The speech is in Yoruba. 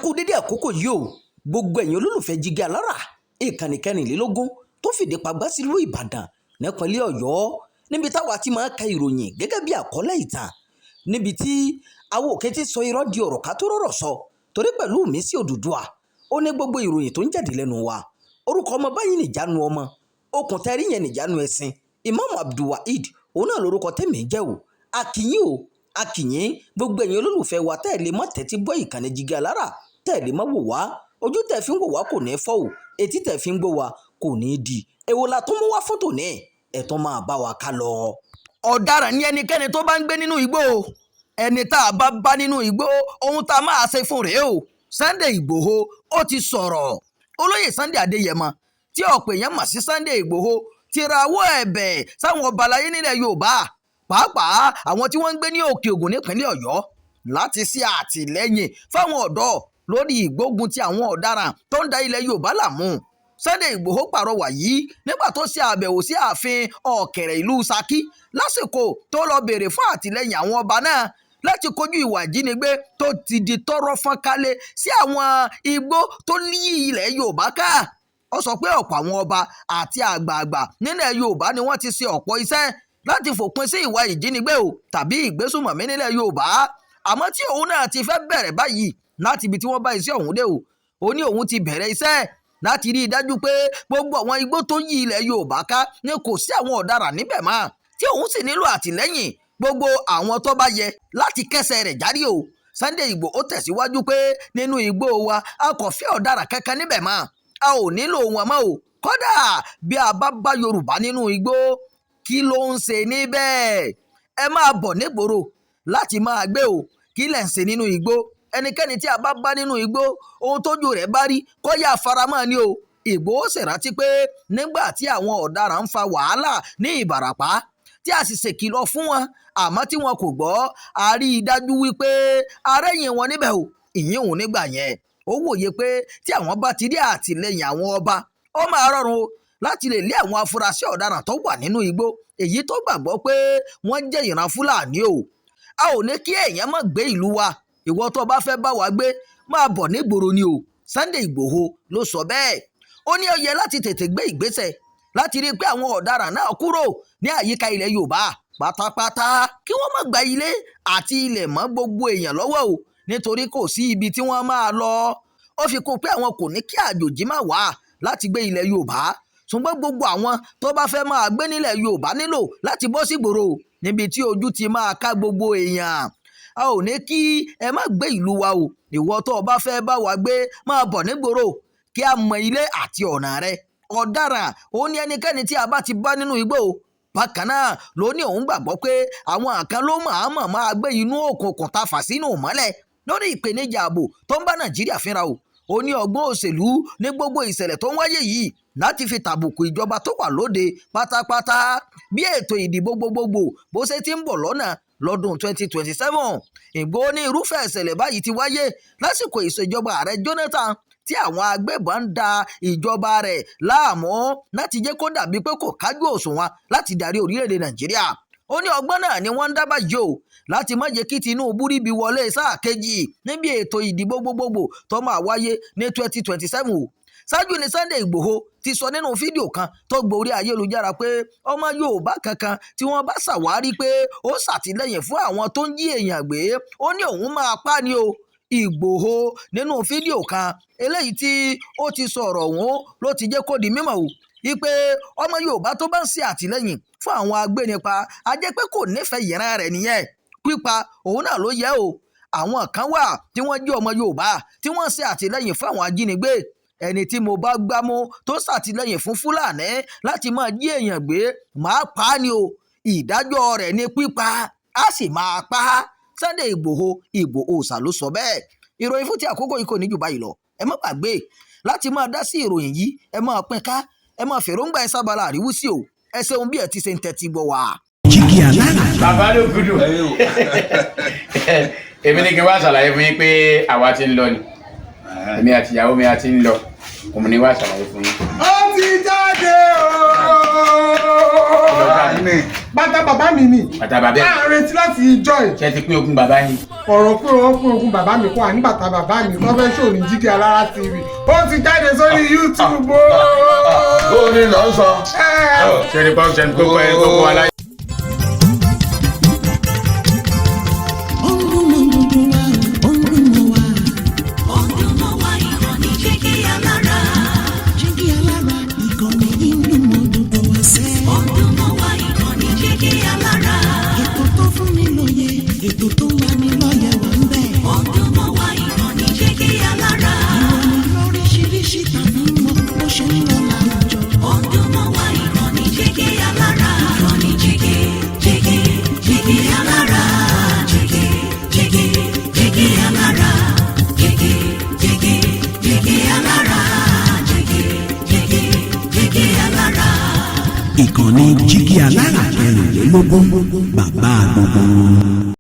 kú dédé àkókò yìí o gbogbo ẹ̀yin olólùfẹ́ Jígí Alára ìkànnì kẹrìnlélógún tó fìdí pagbá sílùú Ìbàdàn nípínlẹ̀ Ọ̀yọ́ níbi táwa ti máa ka ìròyìn gẹ́gẹ́ bí àkọlé ìtàn níbi tí àwọn òkè ti sọ irọ́ di ọ̀rọ̀ ká tó rọ̀rọ̀ sọ torí pẹ̀lú mi sí Odùduwà ó ní gbogbo ìròyìn tó ń jáde lẹ́nu wa orúkọ ọmọ báyìí nìjánu ọmọ okùn tẹ́rí yẹn nìjánu ẹ̀sìn Imam Abdulwaheed òun náà lórúkọ tèmi jẹ́ o akínyìn gbogbo ẹ̀yin olólùfẹ́ wa tẹ́ẹ̀lé mọ́ tẹ́tí bọ́ ìkànnì Jígí Alára tẹ́ẹ̀lé mọ́ wò wá ojú tẹ́ fi ń wò wá kò ní fọ́ o etí tẹ́ fi ń gbọ́ wá kò ní di èwo la tó mú wá fótò ní ẹ̀tọ́ máa bá wa ká lọ. ọ̀daràn ni ẹnikẹ́ni tó bá ń gbé nínú igbó ẹni tá a bá nínú igbó ohun tá a máa ṣe fún rèé o. Sunday Igboho ó ti sọ̀rọ̀ olóyè Sunday Adéyẹmọ tí ọ̀pọ̀ èèyàn mọ̀ sí Sunday Igboho ti rawọ́ ẹ̀bẹ̀ sáwọn ọba aláyé nílẹ̀ Yorùbá pàápàá àwọn tí wọ́n ń gbé ní Òkè Ògùn nípínlẹ̀ Ọ̀yọ́ láti ṣe àtìlẹ́yìn fáwọn ọ̀dọ́ lórí ìgbógun ti àwọn ọ̀daràn tó ń da ilẹ̀ Yorùbá láàmú. Sunday Igboho pàrọwà yìí nígbà tó ṣe àbẹ̀wò sí ààfin ọ̀kẹ̀rẹ̀ ìlú Ṣakí lásìkò tó lọ béèrè fún àtìlẹ́yìn àwọn ọba náà láti kojú ìwà ìjínigbé tó ti di tọ́rọ́ fọ́n kálẹ̀ sí àwọn igbó tó ní ilẹ̀ Yorùbá ká. Ó sọ pé ọ̀pọ̀ àwọn ọba àti àgbààgbà nílẹ̀ Yorùbá ni wọ́n ti ṣe ọ̀pọ̀ iṣẹ́ láti fòpin sí ìwà ìjínigbé o tàbí ìgbésùnmọ̀mí nílẹ̀ Yorùbá àmọ́ tí òun náà ti fẹ́ bẹ̀rẹ̀ báyìí láti ibi tí wọ́n bá iṣẹ́ ọ̀hún dé o ó ní òun ti bẹ̀rẹ̀ iṣẹ́ láti rí i dájú pé gbogbo àwọn igbó tó yí ilẹ̀ Yorùbá ká ni kò sí àwọn ọ̀daràn níbẹ̀ mọ́ tí òun sì nílò àtìlẹ́yìn gbogbo àwọn tó bá yẹ láti kẹ́sẹ̀ rẹ̀ járí o. Sunday Igboho tẹ̀síwájú pé nínú igbó wa a kò fẹ́ ọ̀daràn kankan níbẹ̀ mọ́ a ò nílò wọn mọ́ o kódà bí a bá Yorùbá nínú igbó kí ló ń ṣe níbẹ̀ ẹ máa bọ̀ nígboro láti máa gbé o kí lẹ̀ ń ṣe nínú igbó ẹnikẹ́ni tí a bá nínú igbó ohun tójú rẹ̀ bá rí kó yá faramọ́ ni o. Ìgbòho ṣèrántí pé nígbà tí àwọn ọ̀daràn ń fa wàhálà ní Ìbàràpá tí a sì ṣèkìlọ̀ fún wọn àmọ́ tí wọn kò gbọ́ a rí i dájú wípé arẹ́yìn wọn níbẹ̀ o ìyẹn òun nígbà yẹn ó wòye pé tí àwọn bá ti rí àtìlẹ́yìn àwọn ọba ó máa rọrùn o láti lè lé àwọn afurasí ọ̀daràn tó wà nínú igbó èyí tó gbàgbọ́ pé wọ́n jẹ́ ìran Fúlàní o. A ò ní kí èèyàn má gbé ìlú wa ìwọ tó bá fẹ́ bá wa gbé máa bọ̀ nígboro ni o. Sunday Igboho ló sọ bẹ́ẹ̀ ó ní ó yẹ láti tètè gbé ìgbésẹ̀ láti rí i pé àwọn ọ̀daràn náà kúrò ní àyíká ilẹ̀ Yorùbá pátápátá kí wọ́n má gba ilé àti ilẹ̀ mọ́ gbogbo èèyàn lọ́wọ́ o nítorí kò sí ibi tí wọ́n máa lọ. Ó fi kún pé àwọn kò ní kí àjòjì má wá láti gbé ilẹ̀ Yorùbá ṣùgbọ́n gbogbo àwọn tó bá fẹ́ máa gbé nílẹ̀ Yorùbá nílò láti bọ́ sígboro níbi tí ojú ti máa ká gbogbo èèyàn. A ò ní kí ẹ má gbé ìlú wa o ìwọ tó o bá fẹ́ bá wa gbé máa bọ̀ nígboro kí a mọ ilé àti ọ̀nà rẹ. Ọ̀daràn ó ní ẹnikẹ́ni tí a bá ti bá nínú igbó bákan náà ló ní òun gbàgbọ́ pé àwọn kan ló máa gbé inú òkùnkùn ta fà sínú mọ́lẹ̀ lórí ìpèníjà ààbò tó ń bá Nàìjíríà fínra o. Ó ní ọgbọ́n òṣèlú ní gbogbo ìṣẹ̀lẹ̀ tó ń wáyé yìí láti fi tàbùkù ìjọba tó wà lóde pátápátá bí ètò ìdìbò gbogbogbò bó ṣe ti ń bọ̀ lọ́nà lọ́dún 2027. Ìgbòho ní irúfẹ́ ìṣẹ̀lẹ̀ báyìí ti wáyé lásìkò ìṣèjọba ààrẹ Jonathan tí àwọn agbébọn ń da ìjọba rẹ̀ láàmú láti jẹ́ kó dàbí pé kò kájú òṣùwọ̀n láti darí orílẹ̀-èdè Nàìjíríà. Ó ní ọgbọ́n náà ni wọ́n ń dábàá yìí o láti má jẹ́ kí Tinubu ríbi wọlé sáà kejì níbi ètò ìdìbò gbogbogbò tó máa wáyé ní 2027 o. Ṣáájú ni Sunday Igboho ti sọ nínú fídíò kan tó gborí ayélujára pé ọmọ Yorùbá kankan tí wọ́n bá ṣàwárí pé ó ṣàtìlẹ́yìn fún àwọn tó ń jí èèyàn gbé ó ní òun máa pa ni o. Ìgbòho nínú fídíò kan eléyìí tí ó ti sọ̀rọ̀ ọ̀hún ló ti jẹ́ kó di mímọ̀ o wípé ọmọ Yorùbá tó bá ń ṣe àtìlẹ́yìn fún àwọn agbénipa a jẹ́ pé kò nífẹ̀ẹ́ ìran rẹ̀ nìyẹn pípa òun náà ló yẹ o. Àwọn kan wà tí wọ́n jẹ́ ọmọ Yorùbá tí wọ́n ṣe àtìlẹ́yìn fún àwọn ajínigbé ẹni tí mo bá gbámú tó ṣàtìlẹ́yìn fún Fúlàní láti máa jí èèyàn gbé máa pa á ni o ìdájọ́ rẹ̀ ní pípa á sì máa pa á. Sunday Igboho òòṣà ló sọ bẹ́ẹ̀. Ìròyìn fún ti àkókò yìí kò ní jù báyìí lọ ẹ má gbàgbé láti máa dá sí ìròyìn yìí ẹ máa pín ká ẹ máa fèròǹgbà ẹ sábàlá àríwísí o ẹ ṣeun bí ẹ ti ṣe ń tẹ́tí gbọ́ wá. Jígí Alára. Bàbá ló gudu. Èmi ní kí n wá ṣàlàyé fún yín pé àwa ti ń lọ ni èmi àti ìyàwó mi àti ń lọ òun ni wá ṣàlàyé fún yín. Ó ti jáde o. bàtà bàbá mi ni. Bàtà bàbá ẹ̀. a retí láti ìjọ ẹ̀. Ṣé ti pín ogún bàbá yín? ọ̀rọ̀ pé wọ́n pín ogún bàbá mi kọ́ àní bàtà bàbá mi tó fẹ́ ṣò ní Jígí Alára TV ó ti jáde sórí YouTube o. ó ní lọ sọ. Ṣé ní pọ́ńṣẹ́ ní gbogbo aláyé. Ìkànnì Jígí Alára 24 bàbá gbogbo.